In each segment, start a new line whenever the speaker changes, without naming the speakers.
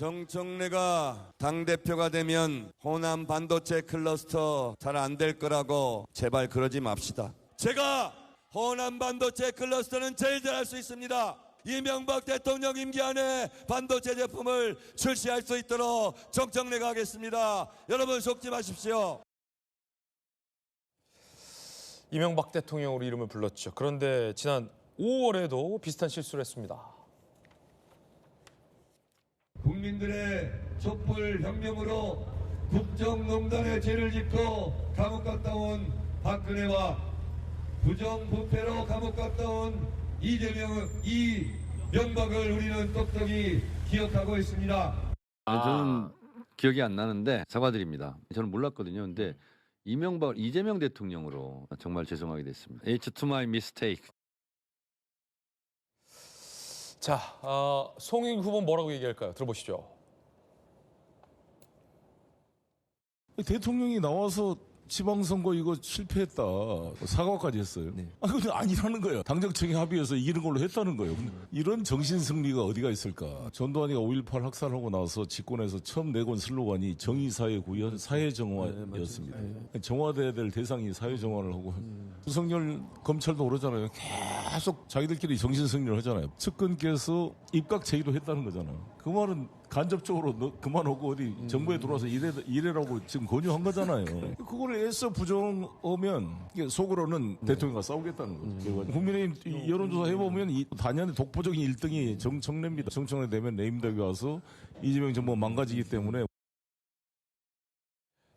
정청래가 당대표가 되면 호남 반도체 클러스터 잘 안 될 거라고 제발 그러지 맙시다. 제가 호남 반도체 클러스터는 제일 잘할 수 있습니다. 이명박 대통령 임기 안에 반도체 제품을 출시할 수 있도록 정청래가 하겠습니다. 여러분 속지 마십시오.
이명박 대통령으로 이름을 불렀죠. 그런데 지난 5월에도 비슷한 실수를 했습니다.
국민들의 촛불 혁명으로 국정농단의 죄를 짓고 감옥 갔다 온 박근혜와 부정부패로 감옥 갔다 온 이명박을 우리는 똑똑히 기억하고 있습니다.
저는 기억이 안 나는데 사과드립니다. 저는 몰랐거든요. 근데 이재명 대통령으로 정말 죄송하게 됐습니다. It's to my mistake.
자, 송영길 후보는 뭐라고 얘기할까요? 들어보시죠.
대통령이 나와서 지방선거 이거 실패했다 사과까지 했어요. 네. 근데 아니라는 거예요. 당정청의 합의해서 이기는 걸로 했다는 거예요. 근데 이런 정신승리가 어디가 있을까. 전두환이가 5.18 학살하고 나서 집권해서 처음 내건 슬로건이 정의사회구현 사회정화였습니다. 정화돼야 될 대상이 사회정화를 하고 윤석열 검찰도 그러잖아요. 계속 자기들끼리 정신승리를 하잖아요. 측근께서 입각제의도 했다는 거잖아요. 그 말은 간접적으로 너 그만하고 어디 정부에 들어와서 이래라고 지금 권유한 거잖아요. 그걸 애써 부정하면 속으로는 대통령과 싸우겠다는 거죠. 국민의힘 여론조사 해보면 단연의 독보적인 1등이 정청래입니다. 정청래 되면 내임덕이 와서 이재명 정부가 망가지기 때문에.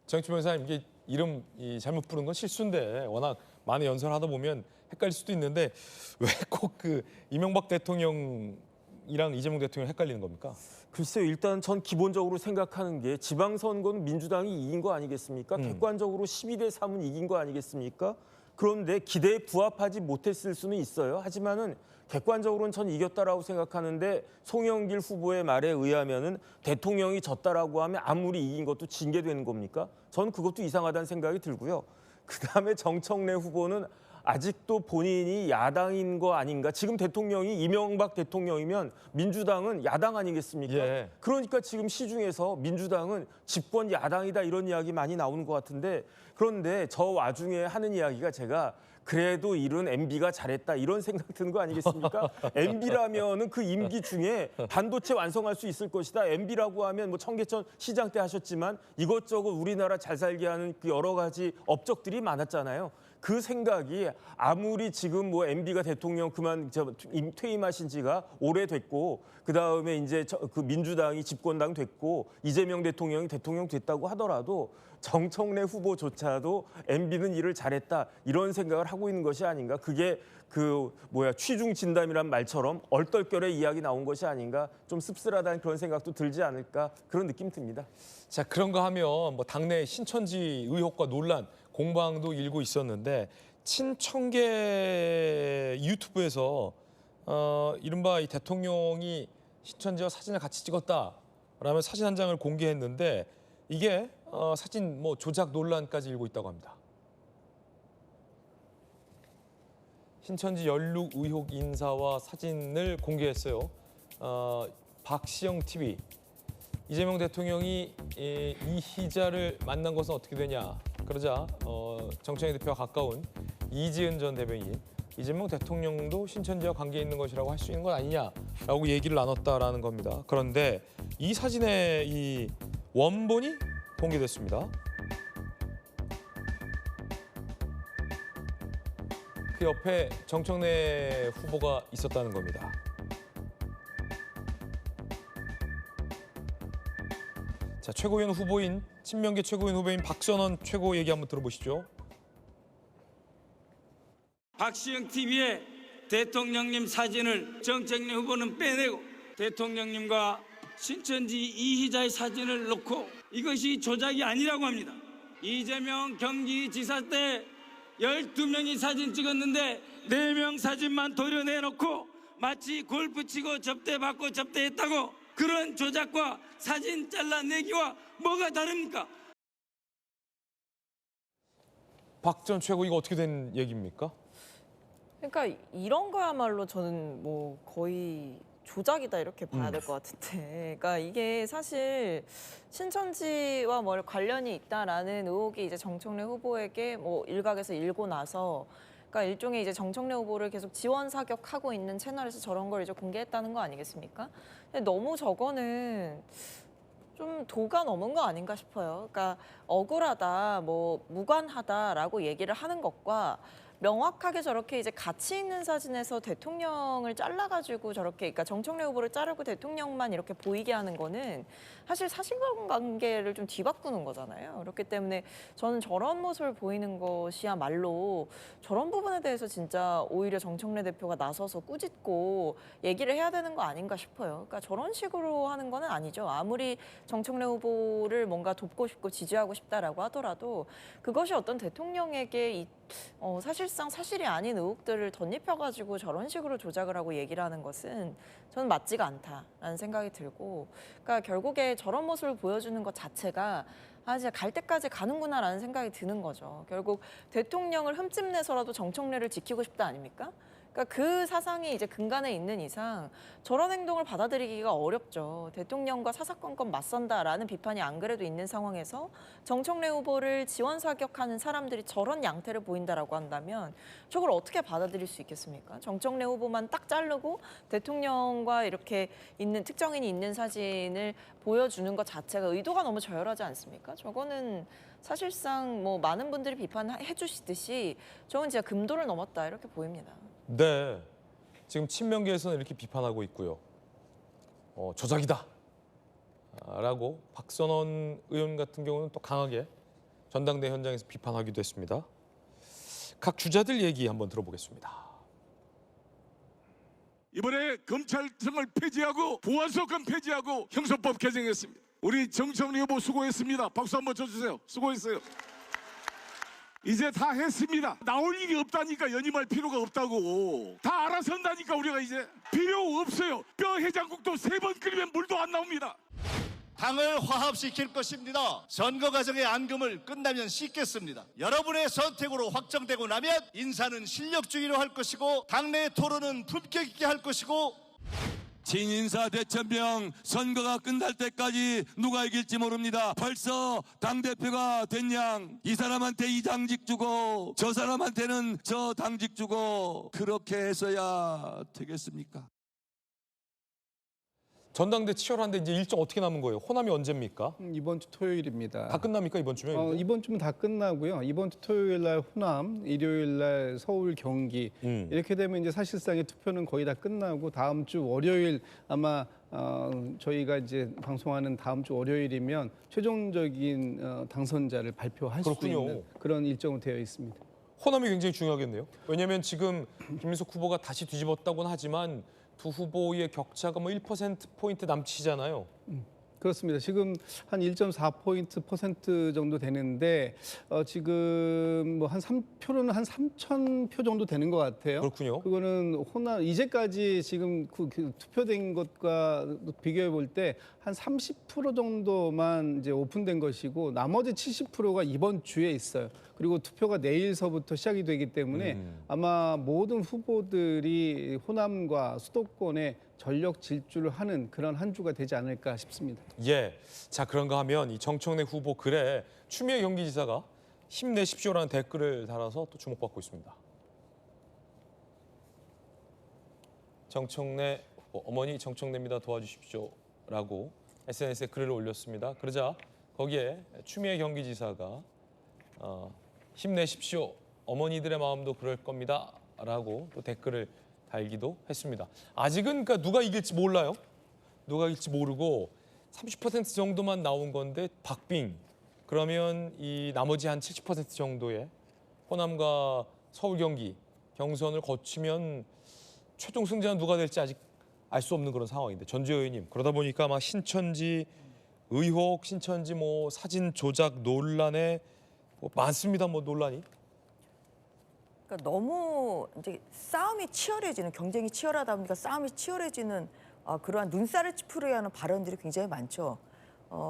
정치부 변호사님, 이게 이름 잘못 부른 건 실수인데 워낙 많이 연설하다 보면 헷갈릴 수도 있는데 왜 꼭 그 이명박 대통령이랑 이재명 대통령 헷갈리는 겁니까?
글쎄요. 일단 전 기본적으로 생각하는 게 지방선거는 민주당이 이긴 거 아니겠습니까? 객관적으로 12대 3은 이긴 거 아니겠습니까? 그런데 기대에 부합하지 못했을 수는 있어요. 하지만은 객관적으로는 전 이겼다라고 생각하는데 송영길 후보의 말에 의하면은 대통령이 졌다라고 하면 아무리 이긴 것도 진 게 되는 겁니까? 전 그것도 이상하다는 생각이 들고요. 그다음에 정청래 후보는 아직도 본인이 야당인 거 아닌가? 지금 대통령이 이명박 대통령이면 민주당은 야당 아니겠습니까?
예.
그러니까 지금 시중에서 민주당은 집권 야당이다 이런 이야기 많이 나오는 것 같은데 그런데 저 와중에 하는 이야기가 제가 그래도 이런 MB가 잘했다 이런 생각 드는 거 아니겠습니까? MB라면은 그 임기 중에 반도체 완성할 수 있을 것이다. MB라고 하면 뭐 청계천 시장 때 하셨지만 이것저것 우리나라 잘 살게 하는 그 여러 가지 업적들이 많았잖아요. 그 생각이 아무리 지금 뭐 MB가 대통령 퇴임하신 지가 오래됐고 그다음에 이제 그 민주당이 집권당 됐고 이재명 대통령이 대통령 됐다고 하더라도 정청래 후보조차도 MB는 일을 잘했다 이런 생각을 하고 있는 것이 아닌가. 그게 취중 진담이란 말처럼 얼떨결에 이야기 나온 것이 아닌가. 좀 씁쓸하다는 그런 생각도 들지 않을까 그런 느낌 듭니다.
자, 그런가 하면 뭐 당내 신천지 의혹과 논란 공방도 일고 있었는데 친청계 유튜브에서 이른바 이 대통령이 신천지와 사진을 같이 찍었다라며 사진 한 장을 공개했는데 이게 사진 조작 논란까지 일고 있다고 합니다. 신천지 연룩 의혹 인사와 사진을 공개했어요. 박시영 TV. 이재명 대통령이 이희자를 만난 것은 어떻게 되냐. 그러자 정청래 대표와 가까운 이지은 전 대변인, 이재명 대통령도 신천지와 관계 있는 것이라고 할 수 있는 건 아니냐라고 얘기를 나눴다라는 겁니다. 그런데 이 사진의 이 원본이 공개됐습니다. 그 옆에 정청래 후보가 있었다는 겁니다. 자, 최고위원 후보인 친명계 최고위원 후보인 박선원 최고 얘기 한번 들어보시죠.
박시영 TV에 대통령님 사진을 정청래 후보는 빼내고 대통령님과 신천지 이희자의 사진을 놓고 이것이 조작이 아니라고 합니다. 이재명 경기지사 때 12명이 사진 찍었는데 4명 사진만 도려내놓고 마치 골프 치고 접대받고 접대했다고 그런 조작과 사진 잘라내기와 뭐가 다릅니까?
박 전 최고 이거 어떻게 된 얘기입니까?
그러니까 이런 거야말로 저는 뭐 거의 조작이다 이렇게 봐야 될 것 같은데, 그러니까 이게 사실 신천지와 뭘 관련이 있다라는 의혹이 이제 정청래 후보에게 뭐 일각에서 일고 나서, 그러니까 일종의 이제 정청래 후보를 계속 지원 사격하고 있는 채널에서 저런 걸 이제 공개했다는 거 아니겠습니까? 근데 너무 저거는 좀 도가 넘은 거 아닌가 싶어요. 그러니까 억울하다, 뭐 무관하다라고 얘기를 하는 것과 명확하게 저렇게 이제 가치 있는 사진에서 대통령을 잘라가지고 저렇게, 그러니까 정청래 후보를 자르고 대통령만 이렇게 보이게 하는 거는 사실 사실관계를 좀 뒤바꾸는 거잖아요. 그렇기 때문에 저는 저런 모습을 보이는 것이야말로 저런 부분에 대해서 진짜 오히려 정청래 대표가 나서서 꾸짖고 얘기를 해야 되는 거 아닌가 싶어요. 그러니까 저런 식으로 하는 거는 아니죠. 아무리 정청래 후보를 뭔가 돕고 싶고 지지하고 싶다라고 하더라도 그것이 어떤 대통령에게 사실상 사실이 아닌 의혹들을 덧입혀가지고 저런 식으로 조작을 하고 얘기를 하는 것은 저는 맞지가 않다라는 생각이 들고, 그러니까 결국에 저런 모습을 보여주는 것 자체가 이제 갈 때까지 가는구나라는 생각이 드는 거죠. 결국 대통령을 흠집내서라도 정청래를 지키고 싶다 아닙니까? 그러니까 그 사상이 이제 근간에 있는 이상 저런 행동을 받아들이기가 어렵죠. 대통령과 사사건건 맞선다라는 비판이 안 그래도 있는 상황에서 정청래 후보를 지원 사격하는 사람들이 저런 양태를 보인다라고 한다면 저걸 어떻게 받아들일 수 있겠습니까? 정청래 후보만 딱 자르고 대통령과 이렇게 있는 특정인이 있는 사진을 보여주는 것 자체가 의도가 너무 저열하지 않습니까? 저거는 사실상 뭐 많은 분들이 비판해 주시듯이 저건 진짜 금도를 넘었다 이렇게 보입니다.
네, 지금 친명계에서는 이렇게 비판하고 있고요. 조작이다 라고 박선원 의원 같은 경우는 또 강하게 전당대 현장에서 비판하기도 했습니다. 각 주자들 얘기 한번 들어보겠습니다.
이번에 검찰청을 폐지하고 보안소권 폐지하고 형사법 개정했습니다. 우리 정청래 후보 수고했습니다. 박수 한번 쳐주세요. 수고했어요. 이제 다 했습니다. 나올 일이 없다니까 연임할 필요가 없다고. 다 알아서 한다니까 우리가 이제. 필요 없어요. 뼈 해장국도 3번 끓이면 물도 안 나옵니다.
당을 화합시킬 것입니다. 선거 과정의 앙금을 끝나면 씻겠습니다. 여러분의 선택으로 확정되고 나면 인사는 실력주의로 할 것이고 당내 토론은 품격 있게 할 것이고
진인사 대천명 선거가 끝날 때까지 누가 이길지 모릅니다. 벌써 당대표가 된 양 이 사람한테 이 당직 주고 저 사람한테는 저 당직 주고 그렇게 해서야 되겠습니까?
전당대 치열한데 이제 일정 어떻게 남은 거예요? 호남이 언제입니까?
이번 주 토요일입니다.
다 끝납니까 이번 주면?
이번 주면 다 끝나고요. 이번 주 토요일 날 호남, 일요일 날 서울, 경기 이렇게 되면 이제 사실상의 투표는 거의 다 끝나고 다음 주 월요일 아마 저희가 이제 방송하는 다음 주 월요일이면 최종적인 당선자를 발표할 수 있는 그런 일정으로 되어 있습니다.
호남이 굉장히 중요하겠네요. 왜냐하면 지금 김민석 후보가 다시 뒤집었다고는 하지만 두 후보의 격차가 뭐 1%포인트 남치잖아요.
그렇습니다. 지금 한 1.4% 정도 되는데 지금 뭐 한 3표로는 한 3,000표 정도 되는 것 같아요.
그렇군요.
그거는 호남 이제까지 지금 그 투표된 것과 비교해 볼 때 한 30% 정도만 이제 오픈된 것이고 나머지 70%가 이번 주에 있어요. 그리고 투표가 내일서부터 시작이 되기 때문에 아마 모든 후보들이 호남과 수도권에 전력 질주를 하는 그런 한 주가 되지 않을까 싶습니다.
예. 자, 그런가 하면 이 정청래 후보 글에 추미애 경기지사가 힘내십시오라는 댓글을 달아서 또 주목받고 있습니다. 정청래 후보, 어머니 정청래입니다. 도와주십시오라고 SNS에 글을 올렸습니다. 그러자 거기에 추미애 경기지사가 힘내십시오. 어머니들의 마음도 그럴 겁니다. 라고 또 댓글을 달기도 했습니다. 아직은 그러니까 누가 이길지 몰라요. 누가 이길지 모르고 30% 정도만 나온 건데 박빙. 그러면 이 나머지 한 70% 정도의 호남과 서울 경기 경선을 거치면 최종 승자는 누가 될지 아직 알 수 없는 그런 상황인데 전주현 의원님 그러다 보니까 아마 신천지 의혹, 신천지 뭐 사진 조작 논란에 뭐 많습니다. 뭐 논란이.
그러니까 너무 이제 싸움이 치열해지는, 경쟁이 치열하다 보니까 싸움이 치열해지는 그러한 눈살을 찌푸리게 하는 발언들이 굉장히 많죠.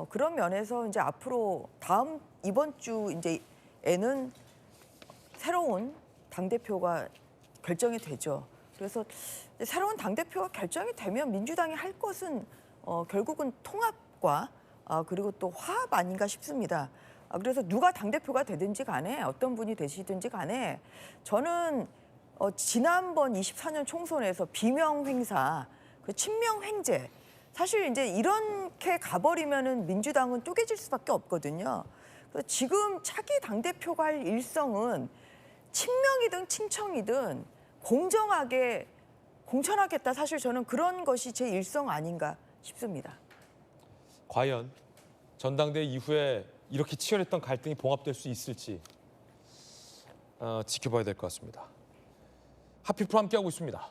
그런 면에서 이제 앞으로 이번 주 이제에는 새로운 당 대표가 결정이 되죠.
그래서 새로운 당대표가 결정이 되면 민주당이 할 것은 결국은 통합과 그리고 또 화합 아닌가 싶습니다. 그래서 누가 당대표가 되든지 간에 어떤 분이 되시든지 간에 저는 지난번 24년 총선에서 비명 행사, 그 친명 횡재 사실 이제 이렇게 가버리면은 민주당은 쪼개질 수밖에 없거든요. 그래서 지금 차기 당대표가 할 일성은 친명이든 친청이든 공정하게 공천하겠다. 사실 저는 그런 것이 제 일성 아닌가 싶습니다.
과연 전당대회 이후에 이렇게 치열했던 갈등이 봉합될 수 있을지 지켜봐야 될 것 같습니다. 하필 프로 함께하고 있습니다.